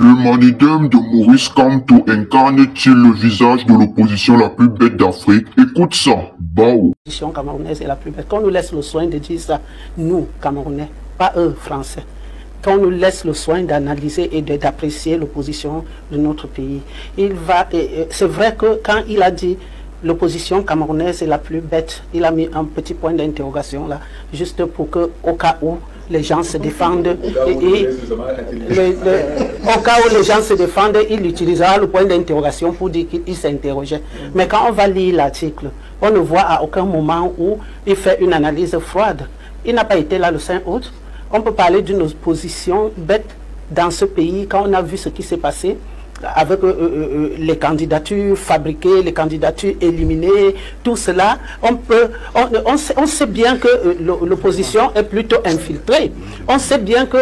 Le manidème de Maurice Kamto incarne-t-il le visage de l'opposition la plus bête d'Afrique? Écoute ça, Bao. L'opposition camerounaise est la plus bête. Qu'on nous laisse le soin de dire ça, nous, Camerounais, pas eux, Français. Qu'on nous laisse le soin d'analyser et d'apprécier l'opposition de notre pays. C'est vrai que quand il a dit l'opposition camerounaise est la plus bête, il a mis un petit point d'interrogation là, juste pour que, au cas où les gens se défendent, au cas où les gens se défendent, il utilisera le point d'interrogation pour dire qu'il s'interrogeait. Mais quand on va lire l'article, on ne voit à aucun moment où il fait une analyse froide. Il n'a pas été là le 5 août. On peut parler d'une opposition bête dans ce pays quand on a vu ce qui s'est passé avec les candidatures fabriquées, les candidatures éliminées, tout cela. On sait bien que l'opposition est plutôt infiltrée. On sait bien que...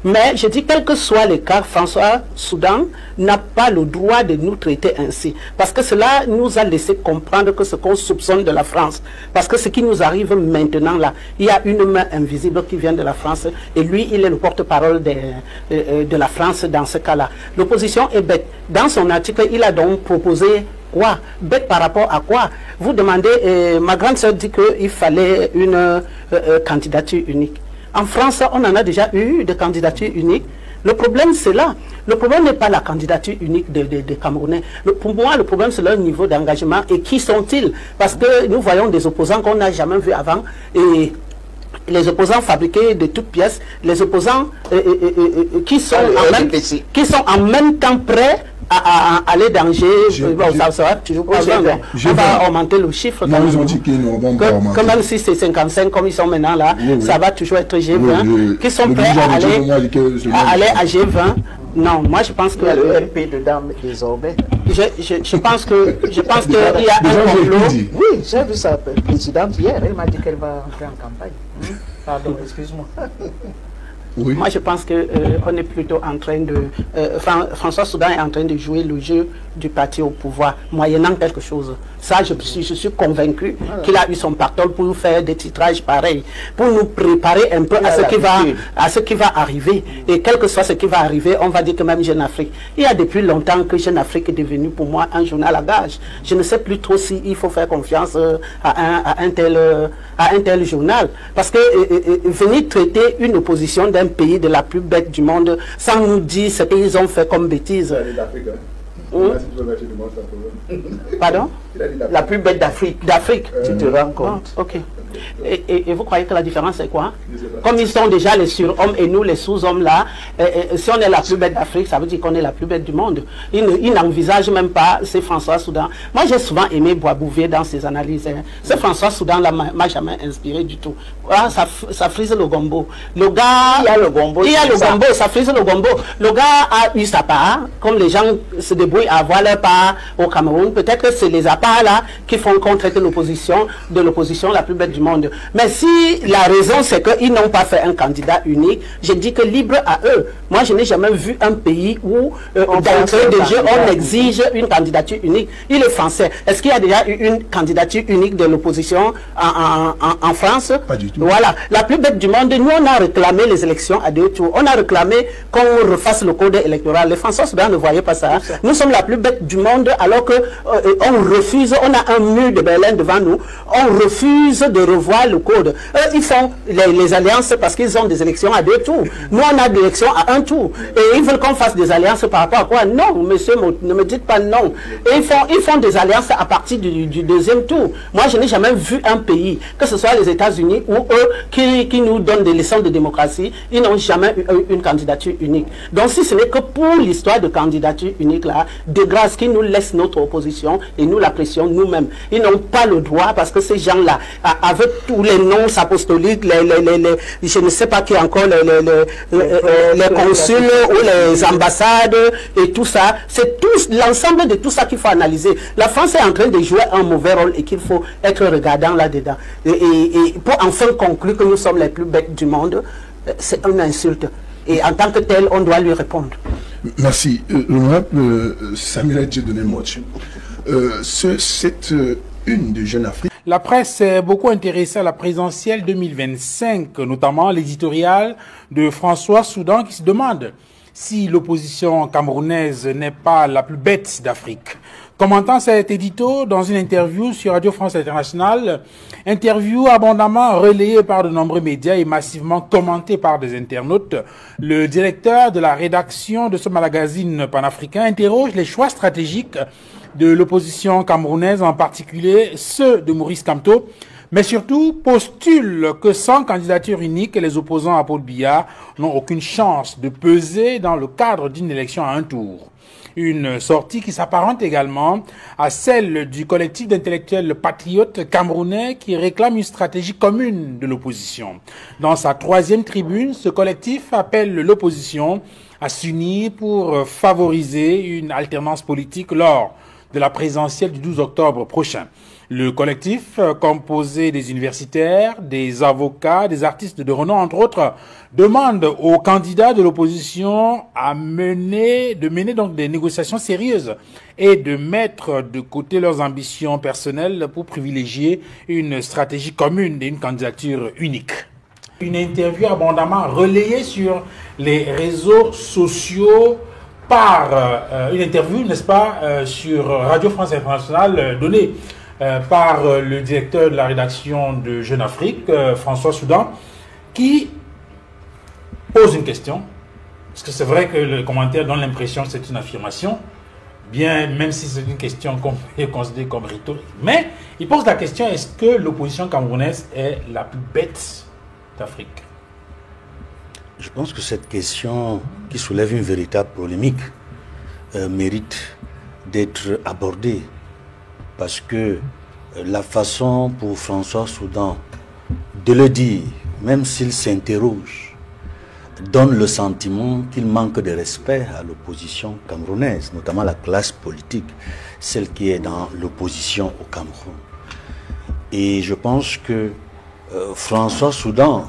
mais je dis, quel que soit le cas, François Soudan n'a pas le droit de nous traiter ainsi. Parce que cela nous a laissé comprendre que ce qu'on soupçonne de la France. Parce que ce qui nous arrive maintenant là, il y a une main invisible qui vient de la France. Et lui, il est le porte-parole de la France dans ce cas-là. L'opposition est bête. Dans son article, il a donc proposé quoi? Bête par rapport à quoi? Vous demandez, ma grande sœur dit qu'il fallait une candidature unique. En France, on en a déjà eu de candidatures uniques. Le problème, c'est là. Le problème n'est pas la candidature unique des Camerounais. Pour moi, le problème, c'est leur niveau d'engagement. Et qui sont-ils? Parce que nous voyons des opposants qu'on n'a jamais vus avant. Et les opposants fabriqués de toutes pièces, les opposants qui sont en même temps prêts à aller danger. Ça sera toujours pas bien. On va augmenter le chiffre. Que même si c'est 55 comme ils sont maintenant là, ça va toujours être G20. Qui sont prêts à aller à G20. Non, moi je pense que le MP dedans désormais. Je pense qu'il y a un complot. Oui, j'ai vu sa présidente hier. Elle m'a dit qu'elle va entrer en campagne. Pardon, excuse-moi. Oui. Moi, je pense qu'on est plutôt en train de... François Soudan est en train de jouer le jeu du parti au pouvoir, moyennant quelque chose. Ça, je suis convaincu qu'il a eu son pactole pour nous faire des titrages pareils, pour nous préparer un peu à ce qui va arriver. Et quel que soit ce qui va arriver, on va dire que même Jeune Afrique. Il y a depuis longtemps que Jeune Afrique est devenu pour moi un journal à gage. Je ne sais plus trop s'il faut faire confiance à un tel journal. Parce que venir traiter une opposition d'un pays de la plus bête du monde sans nous dire ce qu'ils ont fait comme bêtises. Pardon? La plus bête d'Afrique. Tu te rends compte. Ok. Et vous croyez que la différence est quoi? Comme ils sont déjà les surhommes et nous les sous-hommes là, si on est la plus bête d'Afrique, ça veut dire qu'on est la plus bête du monde. Ils n'envisagent même pas, c'est François Soudan. Moi j'ai souvent aimé Boisbouvier dans ses analyses. Ce François Soudan là m'a jamais inspiré du tout. Ah, ça frise le gombo. Le gars, il y a le gombo, ça frise le gombo. Le gars a eu sa part, comme les gens se débrouillent à avoir leur part au Cameroun. Peut-être que c'est les apparts là qui font qu'on traite l'opposition la plus bête du monde. Mais si la raison c'est qu'ils n'ont pas fait un candidat unique, je dis que libre à eux. Moi je n'ai jamais vu un pays où d'entrée de jeu on exige une candidature unique. Il est français. Est-ce qu'il y a déjà eu une candidature unique de l'opposition en France? Pas du tout. Voilà. La plus bête du monde, nous on a réclamé les élections à 2 tours. On a réclamé qu'on refasse le code électoral. Les Français Soudan ne voyaient pas ça. Nous sommes la plus bête du monde alors que on refuse, on a un mur de Berlin devant nous, on refuse de revoir le code. Eux, ils font les alliances parce qu'ils ont des élections à 2 tours. Nous, on a des élections à 1 tour. Et ils veulent qu'on fasse des alliances par rapport à quoi? Non, monsieur, ne me dites pas non. Et ils font des alliances à partir du 2e tour. Moi, je n'ai jamais vu un pays, que ce soit les États-Unis ou eux, qui nous donnent des leçons de démocratie, ils n'ont jamais eu une candidature unique. Donc, si ce n'est que pour l'histoire de candidature unique, là, de grâce qu'ils nous laissent notre opposition et nous la pression nous-mêmes. Ils n'ont pas le droit parce que ces gens-là, avec tous les noms apostoliques, je ne sais pas qui encore, les consuls ou les ambassades et tout ça, c'est l'ensemble de tout ça qu'il faut analyser. La France est en train de jouer un mauvais rôle et qu'il faut être regardant là-dedans. Et pour enfin conclure que nous sommes les plus bêtes du monde, c'est une insulte. Et en tant que tel, on doit lui répondre. Merci. L'honorable Samuel Djedoné-Moch, cette une de Jeune Afrique. La presse s'est beaucoup intéressée à la présidentielle 2025, notamment l'éditorial de François Soudan qui se demande si l'opposition camerounaise n'est pas la plus bête d'Afrique. Commentant cet édito dans une interview sur Radio France Internationale, interview abondamment relayée par de nombreux médias et massivement commentée par des internautes, le directeur de la rédaction de ce magazine panafricain interroge les choix stratégiques de l'opposition camerounaise, en particulier ceux de Maurice Kamto, mais surtout postule que sans candidature unique, les opposants à Paul Biya n'ont aucune chance de peser dans le cadre d'une élection à un tour. Une sortie qui s'apparente également à celle du collectif d'intellectuels patriotes camerounais qui réclame une stratégie commune de l'opposition. Dans sa 3e tribune, ce collectif appelle l'opposition à s'unir pour favoriser une alternance politique lors de la présidentielle du 12 octobre prochain. Le collectif, composé des universitaires, des avocats, des artistes de renom, entre autres, demande aux candidats de l'opposition de mener donc des négociations sérieuses et de mettre de côté leurs ambitions personnelles pour privilégier une stratégie commune et une candidature unique. Une interview abondamment relayée sur les réseaux sociaux par une interview, n'est-ce pas, sur Radio France Internationale donnée par le directeur de la rédaction de Jeune Afrique, François Soudan, qui pose une question, parce que c'est vrai que le commentaire donne l'impression que c'est une affirmation, bien même si c'est une question qu'on peut considérer comme rhétorique, mais il pose la question, est-ce que l'opposition camerounaise est la plus bête d'Afrique? Je pense que cette question, qui soulève une véritable polémique, mérite d'être abordée. Parce que la façon pour François Soudan de le dire, même s'il s'interroge, donne le sentiment qu'il manque de respect à l'opposition camerounaise, notamment la classe politique, celle qui est dans l'opposition au Cameroun. Et je pense que François Soudan,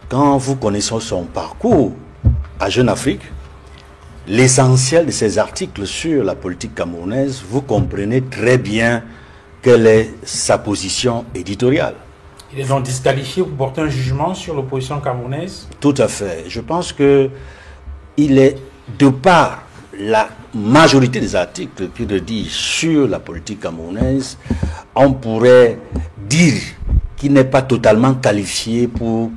quand vous connaissez son parcours à Jeune Afrique, l'essentiel de ses articles sur la politique camerounaise, vous comprenez très bien quelle est sa position éditoriale. Il est donc disqualifié pour porter un jugement sur l'opposition camerounaise? Tout à fait. Je pense que il est, de par la majorité des articles qu'il rédige sur la politique camerounaise, on pourrait dire qu'il n'est pas totalement qualifié pour,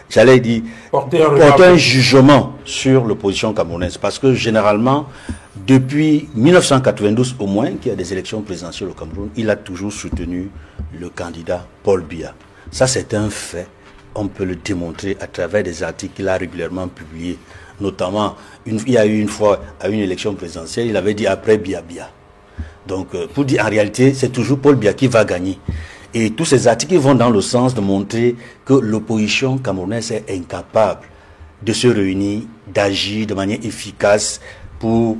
j'allais dire, porter un jugement sur l'opposition camerounaise. Parce que généralement, depuis 1992 au moins, qu'il y a des élections présidentielles au Cameroun, il a toujours soutenu le candidat Paul Biya. Ça, c'est un fait. On peut le démontrer à travers des articles qu'il a régulièrement publiés. Notamment, il y a eu une fois, à une élection présidentielle, il avait dit après Biya Biya. Donc, pour dire en réalité, c'est toujours Paul Biya qui va gagner. Et tous ces articles vont dans le sens de montrer que l'opposition camerounaise est incapable de se réunir, d'agir de manière efficace pour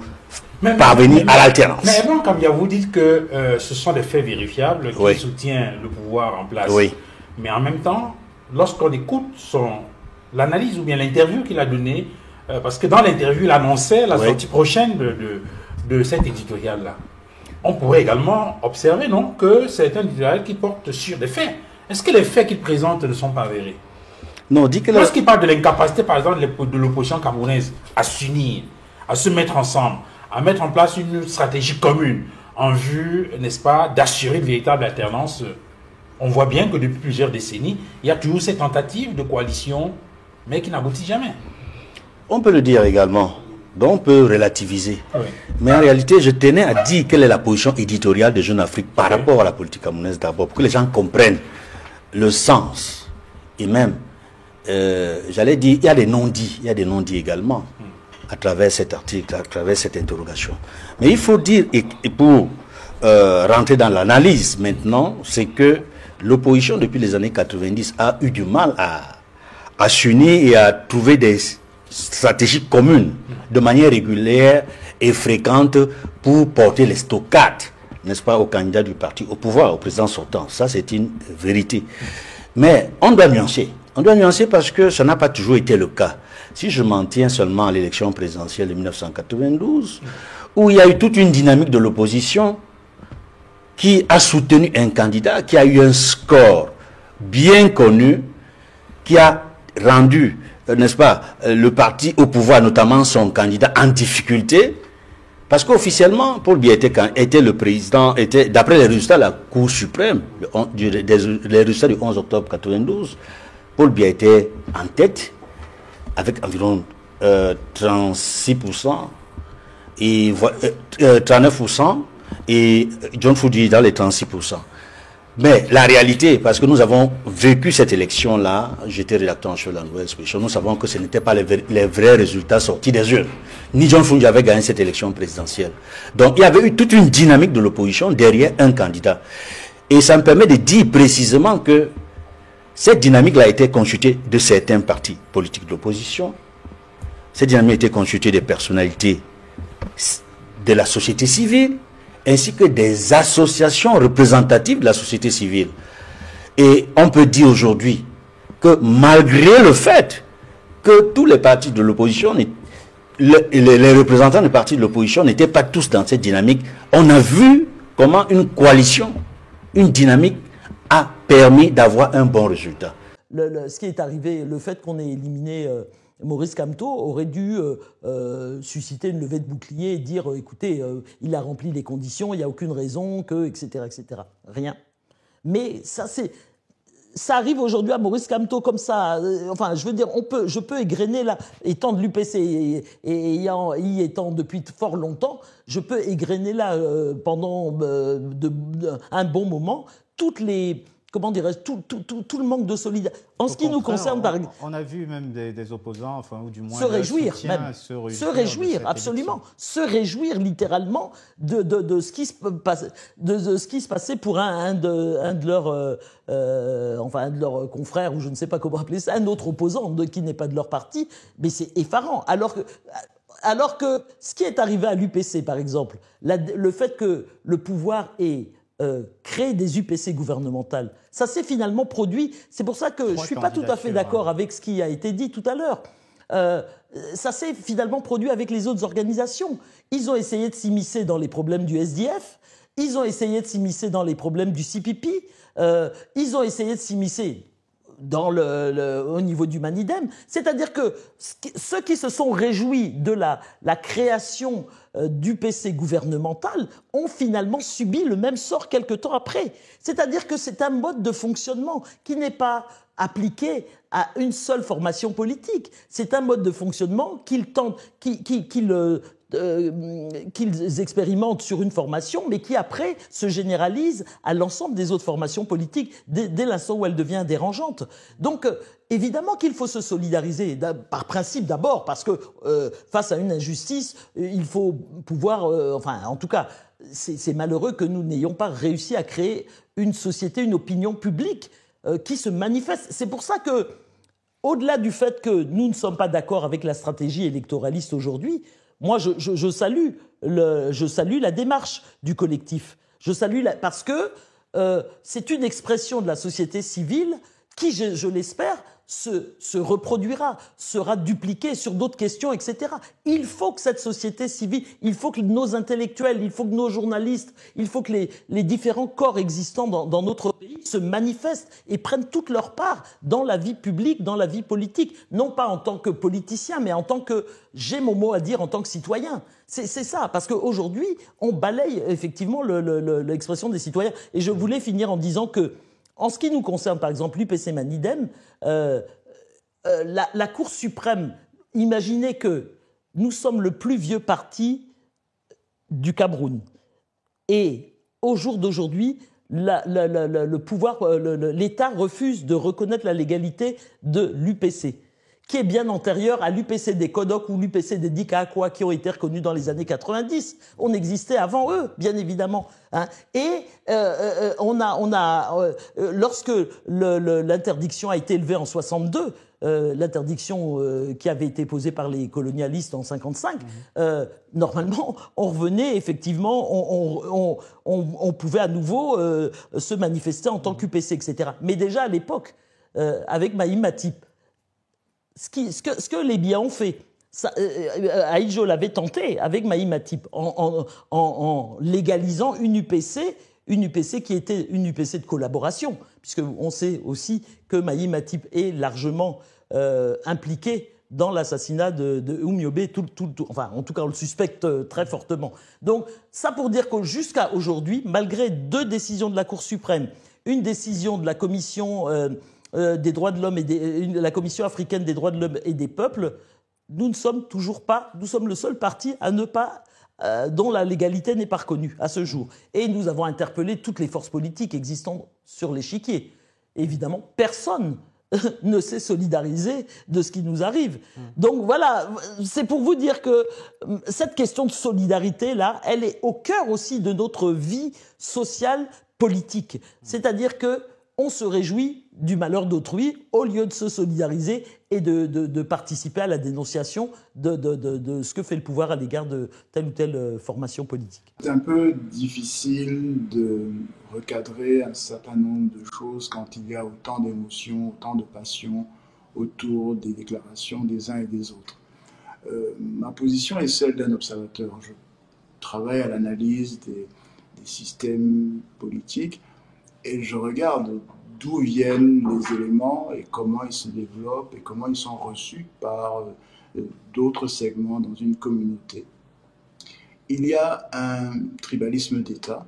parvenir à l'alternance. Mais bon, comme vous dites que ce sont des faits vérifiables qui soutiennent le pouvoir en place. Oui. Mais en même temps, lorsqu'on écoute l'analyse ou bien l'interview qu'il a donnée, parce que dans l'interview, il annonçait la sortie prochaine de cet éditorial-là. On pourrait également observer, non, que c'est un éditorial qui porte sur des faits. Est-ce que les faits qu'il présente ne sont pas avérés? Non, dit que lorsqu'il parle de l'incapacité, par exemple, de l'opposition camerounaise à s'unir, à se mettre ensemble, à mettre en place une stratégie commune en vue, n'est-ce pas, d'assurer une véritable alternance, on voit bien que depuis plusieurs décennies, il y a toujours ces tentatives de coalition, mais qui n'aboutissent jamais. On peut le dire également. Donc on peut relativiser. Oui. Mais en réalité, je tenais à dire quelle est la position éditoriale de Jeune Afrique par rapport à la politique camerounaise d'abord, pour que les gens comprennent le sens. Et même, j'allais dire, il y a des non-dits également à travers cet article, à travers cette interrogation. Mais il faut dire, et pour rentrer dans l'analyse maintenant, c'est que l'opposition depuis les années 90 a eu du mal à s'unir et à trouver des stratégies communes de manière régulière et fréquente pour porter les stockades, n'est-ce pas, au candidat du parti au pouvoir, au président sortant. Ça, c'est une vérité. Mais on doit nuancer. On doit nuancer parce que ça n'a pas toujours été le cas. Si je m'en tiens seulement à l'élection présidentielle de 1992, où il y a eu toute une dynamique de l'opposition qui a soutenu un candidat, qui a eu un score bien connu, qui a rendu n'est-ce pas, le parti au pouvoir, notamment son candidat en difficulté, parce qu'officiellement, Paul Biya était le président, d'après les résultats de la Cour suprême, les résultats du 11 octobre 92, Paul Biya était en tête avec environ 36% et 39% et John Foudi dans les 36%. Mais la réalité, parce que nous avons vécu cette élection-là, j'étais rédacteur en chef de la Nouvelle Expression, nous savons que ce n'étaient pas les vrais résultats sortis des urnes. Ni John Foudi avait gagné cette élection présidentielle. Donc il y avait eu toute une dynamique de l'opposition derrière un candidat. Et ça me permet de dire précisément que cette dynamique-là a été constituée de certains partis politiques de l'opposition. Cette dynamique a été constituée des personnalités de la société civile, ainsi que des associations représentatives de la société civile. Et on peut dire aujourd'hui que malgré le fait que tous les partis de l'opposition, les représentants des partis de l'opposition n'étaient pas tous dans cette dynamique, on a vu comment une coalition, une dynamique a permis d'avoir un bon résultat. Ce qui est arrivé, le fait qu'on ait éliminé Maurice Kamto aurait dû susciter une levée de bouclier et dire écoutez, il a rempli les conditions, il n'y a aucune raison que, etc., etc. Rien. Mais ça arrive aujourd'hui à Maurice Kamto comme ça. Enfin, je veux dire, je peux égrener là, étant de l'UPC et y étant depuis fort longtemps, je peux égrener là pendant un bon moment toutes les, comment dirais-je, tout le manque de solidarité. En ce qui nous concerne, par exemple, on a vu même des opposants, enfin, ou du moins se réjouir, absolument, se réjouir littéralement de ce qui se passait pour un de leurs confrères, ou je ne sais pas comment appeler ça, un autre opposant qui n'est pas de leur parti, mais c'est effarant. Alors que ce qui est arrivé à l'UPC, par exemple, le fait que le pouvoir ait créé des UPC gouvernementales, ça s'est finalement produit. C'est pour ça que je ne suis pas tout à fait d'accord avec ce qui a été dit tout à l'heure. Ça s'est finalement produit avec les autres organisations. Ils ont essayé de s'immiscer dans les problèmes du SDF, ils ont essayé de s'immiscer dans les problèmes du CPP, ils ont essayé de s'immiscer au niveau du Manidem. C'est-à-dire que ceux qui se sont réjouis de la création d'UPC gouvernemental ont finalement subi le même sort quelque temps après. C'est-à-dire que c'est un mode de fonctionnement qui n'est pas appliqué à une seule formation politique. C'est un mode de fonctionnement qu'ils expérimentent sur une formation, mais qui après se généralise à l'ensemble des autres formations politiques dès l'instant où elle devient dérangeante. Donc évidemment qu'il faut se solidariser, par principe d'abord, parce que face à une injustice, il faut pouvoir, en tout cas, c'est malheureux que nous n'ayons pas réussi à créer une société, une opinion publique qui se manifeste. C'est pour ça que, au-delà du fait que nous ne sommes pas d'accord avec la stratégie électoraliste aujourd'hui, moi, je salue la démarche du collectif. Parce que c'est une expression de la société civile qui, je l'espère, se reproduira, sera dupliquée sur d'autres questions, etc. Il faut que cette société civile, il faut que nos intellectuels, il faut que nos journalistes, il faut que les différents corps existants dans notre pays se manifestent et prennent toute leur part dans la vie publique, dans la vie politique. Non pas en tant que politicien, mais en tant que, j'ai mon mot à dire en tant que citoyen. C'est ça, parce qu'aujourd'hui, on balaye effectivement l'expression des citoyens. Et je voulais finir en disant que, en ce qui nous concerne, par exemple, l'UPC Manidem, la Cour suprême, imaginez que nous sommes le plus vieux parti du Cameroun. Et au jour d'aujourd'hui, le pouvoir, l'État refuse de reconnaître la légalité de l'UPC, qui est bien antérieure à l'UPC des Kodok ou l'UPC des Dikakwa qui ont été reconnus dans les années 90. On existait avant eux, bien évidemment. Hein. Et lorsque l'interdiction a été élevée en 62, l'interdiction qui avait été posée par les colonialistes en 55, normalement, on revenait effectivement, on pouvait à nouveau se manifester en tant qu'UPC, etc. Mais déjà à l'époque, avec Maïm Matip, ce que les Biya ont fait, Ahidjo l'avait tenté avec Maïm Matip en légalisant une UPC qui était une UPC de collaboration, puisqu'on sait aussi que Maïm Matip est largement impliqué dans l'assassinat de Oumyobé, enfin, en tout cas, on le suspecte très fortement. Donc, ça pour dire que jusqu'à aujourd'hui, malgré 2 décisions de la Cour suprême, une décision de la Commission des droits de l'homme la Commission africaine des droits de l'homme et des peuples, nous ne sommes le seul parti à ne pas dont la légalité n'est pas reconnue à ce jour. Et nous avons interpellé toutes les forces politiques existantes sur l'échiquier. Évidemment, personne ne s'est solidarisé de ce qui nous arrive. Donc voilà, c'est pour vous dire que cette question de solidarité-là, elle est au cœur aussi de notre vie sociale politique. C'est-à-dire que on se réjouit du malheur d'autrui au lieu de se solidariser et de participer à la dénonciation de ce que fait le pouvoir à l'égard de telle ou telle formation politique. C'est un peu difficile de recadrer un certain nombre de choses quand il y a autant d'émotions, autant de passions autour des déclarations des uns et des autres. Ma position est celle d'un observateur. Je travaille à l'analyse des systèmes politiques et je regarde d'où viennent les éléments et comment ils se développent et comment ils sont reçus par d'autres segments dans une communauté. Il y a un tribalisme d'État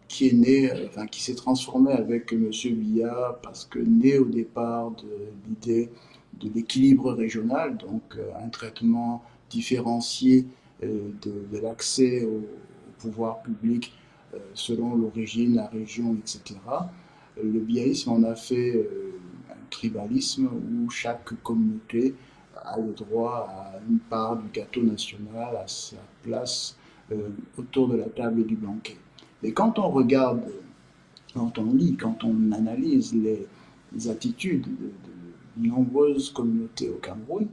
qui est né, qui s'est transformé avec M. Biya parce que né au départ de l'idée de l'équilibre régional, donc un traitement différencié de l'accès au pouvoir public selon l'origine, la région, etc. Le biaïsme en a fait un tribalisme où chaque communauté a le droit à une part du gâteau national, à sa place autour de la table du banquet. Mais quand on regarde, quand on lit, quand on analyse les attitudes de nombreuses communautés au Cameroun,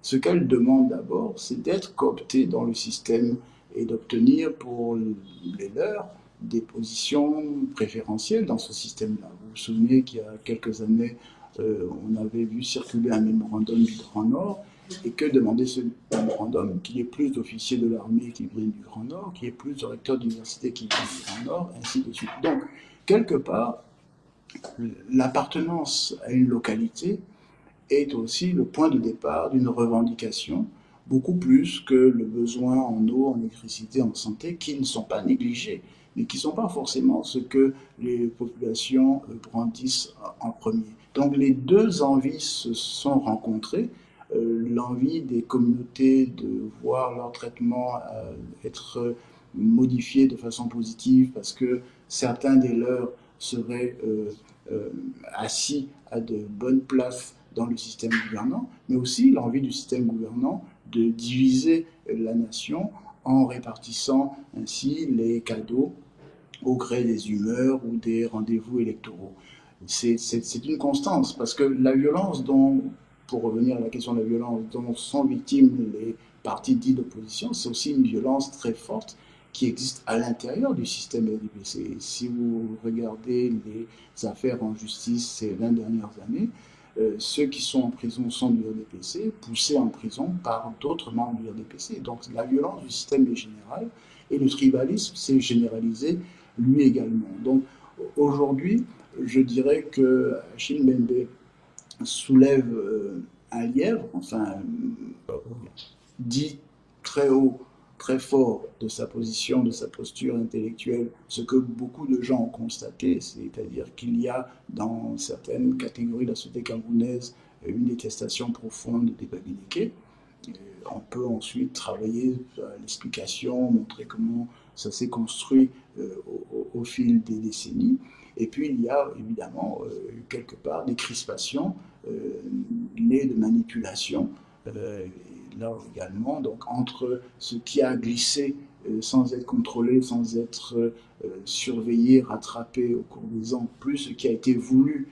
ce qu'elles demandent d'abord, c'est d'être cooptées dans le système et d'obtenir pour les leurs des positions préférentielles dans ce système-là. Vous vous souvenez qu'il y a quelques années, on avait vu circuler un mémorandum du Grand Nord, et que demandait ce mémorandum? Qu'il y ait plus d'officiers de l'armée qui viennent du Grand Nord, qu'il y ait plus de recteurs d'université qui viennent du Grand Nord, ainsi de suite. Donc, quelque part, l'appartenance à une localité est aussi le point de départ d'une revendication, beaucoup plus que le besoin en eau, en électricité, en santé, qui ne sont pas négligés, mais qui ne sont pas forcément ce que les populations brandissent en premier. Donc les deux envies se sont rencontrées, l'envie des communautés de voir leur traitement être modifié de façon positive parce que certains des leurs seraient assis à de bonnes places dans le système gouvernant, mais aussi l'envie du système gouvernant de diviser la nation en répartissant ainsi les cadeaux au gré des humeurs ou des rendez-vous électoraux. C'est une constance, parce que la violence dont, pour revenir à la question de la violence, dont sont victimes les partis dits d'opposition, c'est aussi une violence très forte qui existe à l'intérieur du système RDPC. Si vous regardez les affaires en justice ces 20 dernières années, ceux qui sont en prison sont du RDPC, poussés en prison par d'autres membres du RDPC. Donc la violence du système est générale et le tribalisme s'est généralisé lui également. Donc aujourd'hui, je dirais que Achille Mbembe soulève un lièvre, enfin dit très haut, très fort de sa position, de sa posture intellectuelle, ce que beaucoup de gens ont constaté, c'est-à-dire qu'il y a dans certaines catégories de la société camerounaise une détestation profonde des Babilikés. On peut ensuite travailler à l'explication, montrer comment ça s'est construit au fil des décennies. Et puis il y a évidemment quelque part des crispations nées de manipulation, là également, donc entre ce qui a glissé sans être contrôlé, sans être surveillé, rattrapé au cours des ans, plus ce qui a été voulu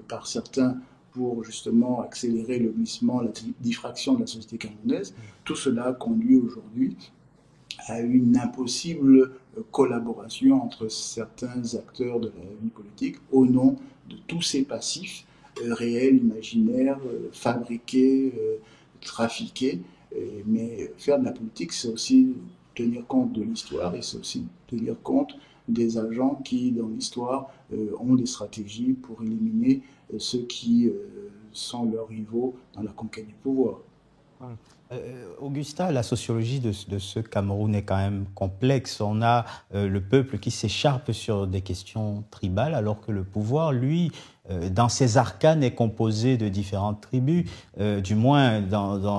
par certains pour justement accélérer le glissement, la diffraction de la société camerounaise. Tout cela conduit aujourd'hui à une impossible collaboration entre certains acteurs de la vie politique au nom de tous ces passifs réels, imaginaires, fabriqués, trafiqués. Mais faire de la politique, c'est aussi tenir compte de l'histoire et c'est aussi tenir compte des agents qui, dans l'histoire, ont des stratégies pour éliminer ceux qui sont leurs rivaux dans la conquête du pouvoir. Augusta, la sociologie de ce Cameroun est quand même complexe. On a le peuple qui s'écharpe sur des questions tribales, alors que le pouvoir, lui, dans ses arcanes, est composé de différentes tribus, du moins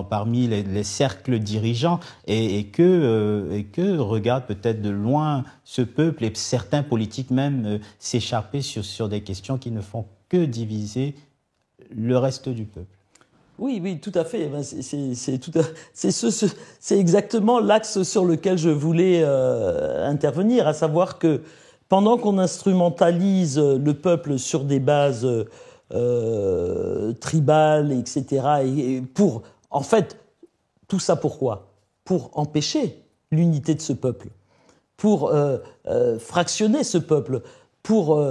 parmi les cercles dirigeants, et que regarde peut-être de loin ce peuple, et certains politiques même s'écharper sur des questions qui ne font que diviser le reste du peuple. Oui, oui, tout à fait. C'est exactement l'axe sur lequel je voulais intervenir, à savoir que pendant qu'on instrumentalise le peuple sur des bases tribales, etc., et pour, en fait, tout ça pourquoi? Pour empêcher l'unité de ce peuple, pour fractionner ce peuple, pour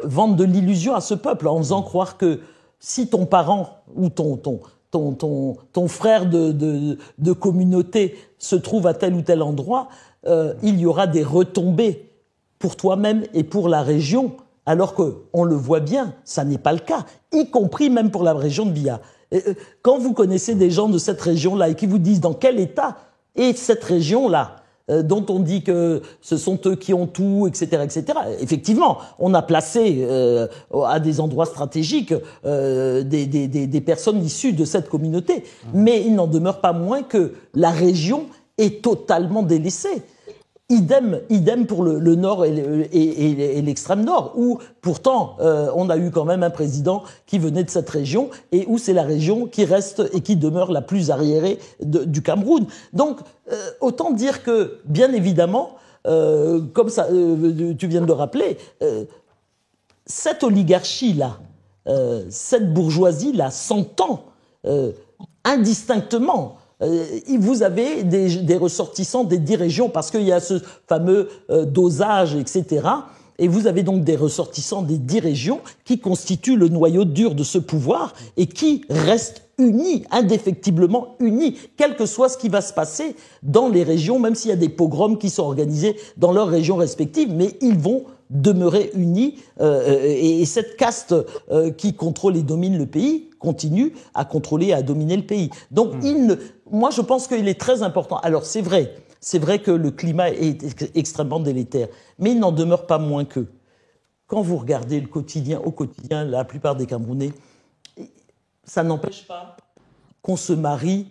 vendre de l'illusion à ce peuple en faisant croire que si ton parent ou ton frère de communauté se trouve à tel ou tel endroit, il y aura des retombées pour toi-même et pour la région, alors qu'on le voit bien, ça n'est pas le cas, y compris même pour la région de Biya. Quand vous connaissez des gens de cette région-là et qui vous disent dans quel état est cette région-là, dont on dit que ce sont eux qui ont tout, etc., etc. Effectivement, on a placé à des endroits stratégiques des personnes issues de cette communauté. Mais il n'en demeure pas moins que la région est totalement délaissée. Idem pour le nord et l'extrême nord, où pourtant on a eu quand même un président qui venait de cette région et où c'est la région qui reste et qui demeure la plus arriérée du Cameroun. Donc autant dire que, bien évidemment, comme ça, tu viens de le rappeler, cette oligarchie-là, cette bourgeoisie-là s'entend indistinctement. Vous avez des ressortissants des 10 régions parce qu'il y a ce fameux dosage, etc. Et vous avez donc des ressortissants des 10 régions qui constituent le noyau dur de ce pouvoir et qui restent unis, indéfectiblement unis, quel que soit ce qui va se passer dans les régions, même s'il y a des pogroms qui sont organisés dans leurs régions respectives, mais ils vont demeurer unis et cette caste qui contrôle et domine le pays continue à contrôler et à dominer le pays. Donc moi je pense qu'il est très important. Alors c'est vrai que le climat est extrêmement délétère, mais il n'en demeure pas moins que quand vous regardez au quotidien, la plupart des Camerounais, ça n'empêche pas qu'on se marie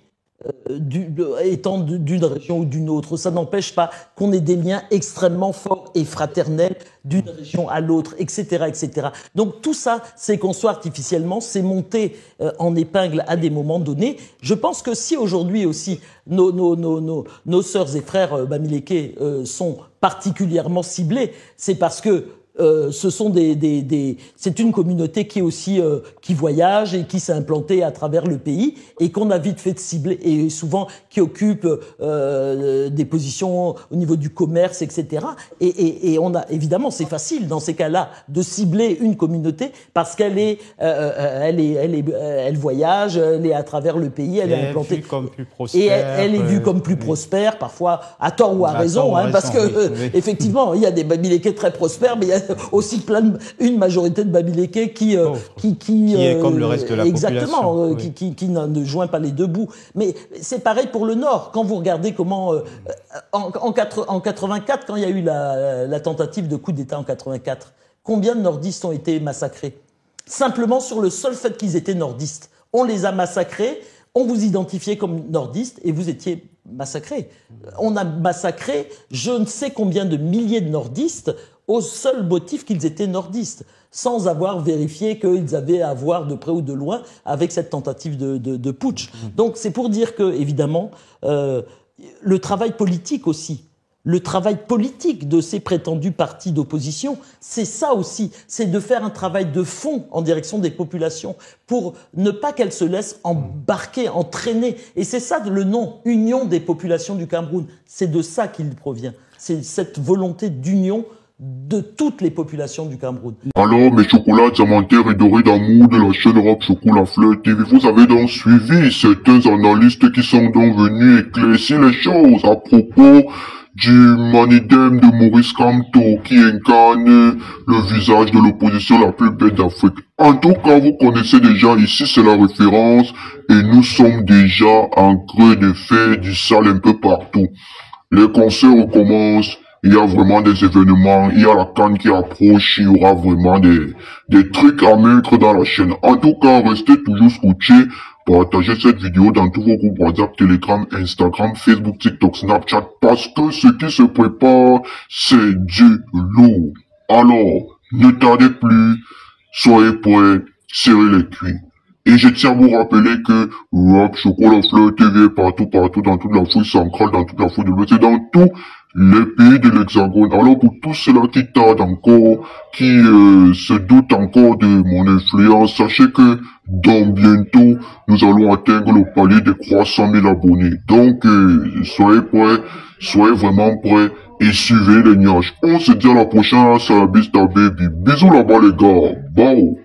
étant d'une région ou d'une autre. Ça n'empêche pas qu'on ait des liens extrêmement forts et fraternels d'une région à l'autre, etc., etc. Donc tout ça, c'est construit artificiellement, c'est monté en épingle à des moments donnés. Je pense que si aujourd'hui aussi nos sœurs et frères bamilékés sont particulièrement ciblés, c'est parce que ce sont c'est une communauté qui est aussi qui voyage et qui s'est implantée à travers le pays et qu'on a vite fait de cibler et souvent qui occupe des positions au niveau du commerce, etc. Et on a évidemment c'est facile dans ces cas-là de cibler une communauté parce qu'elle voyage, elle est à travers le pays, elle est implantée vue comme plus prospère, et elle est vue comme plus prospère, parfois à tort ou à raison, parce que effectivement il y a des bamilékés très prospères, mais il y a aussi une majorité de bamilékés qui est comme le reste de la exactement, population, qui ne joint pas les deux bouts. Mais c'est pareil pour le Nord. Quand vous regardez comment en 84, quand il y a eu la tentative de coup d'État en 84, combien de nordistes ont été massacrés? Simplement sur le seul fait qu'ils étaient nordistes. On les a massacrés, on vous identifiait comme nordistes et vous étiez massacrés. On a massacré je ne sais combien de milliers de nordistes au seul motif qu'ils étaient nordistes, sans avoir vérifié qu'ils avaient à voir de près ou de loin avec cette tentative de putsch. Donc c'est pour dire que, évidemment, le travail politique aussi, le travail politique de ces prétendus partis d'opposition, c'est ça aussi, c'est de faire un travail de fond en direction des populations pour ne pas qu'elles se laissent embarquer, entraîner. Et c'est ça le nom, Union des populations du Cameroun. C'est de ça qu'il provient. C'est cette volonté d'union de toutes les populations du Cameroun. Alors, mes chocolats diamantaires et dorés d'amour de la chaîne Rap Chocolat Fleur TV, vous avez donc suivi certains analystes qui sont donc venus éclaircir les choses à propos du manidem de Maurice Kamto qui incarne le visage de l'opposition la plus bête d'Afrique. En tout cas, vous connaissez déjà, ici c'est la référence et nous sommes déjà en creux de fait du sale un peu partout. Les concerts recommencent, il y a vraiment des événements, il y a la CAN qui approche, il y aura vraiment des trucs à mettre dans la chaîne. En tout cas, restez toujours scotchés. Partagez cette vidéo dans tous vos groupes WhatsApp, Telegram, Instagram, Facebook, TikTok, Snapchat, parce que ce qui se prépare, c'est du lourd. Alors, ne tardez plus, soyez prêts, serrez les cuits. Et je tiens à vous rappeler que Rap Chocolat Fleur TV est partout, dans toute l'Afrique centrale, dans toute l'Afrique de l'Ouest et dans tous les pays de l'Hexagone. Alors pour tous ceux-là qui tardent encore, qui se doutent encore de mon influence, sachez que dans bientôt, nous allons atteindre le palier des 300 000 abonnés. Donc, soyez prêts, soyez vraiment prêts et suivez les nuages. On se dit à la prochaine, c'est la bista baby. Bisous là-bas les gars. Bye.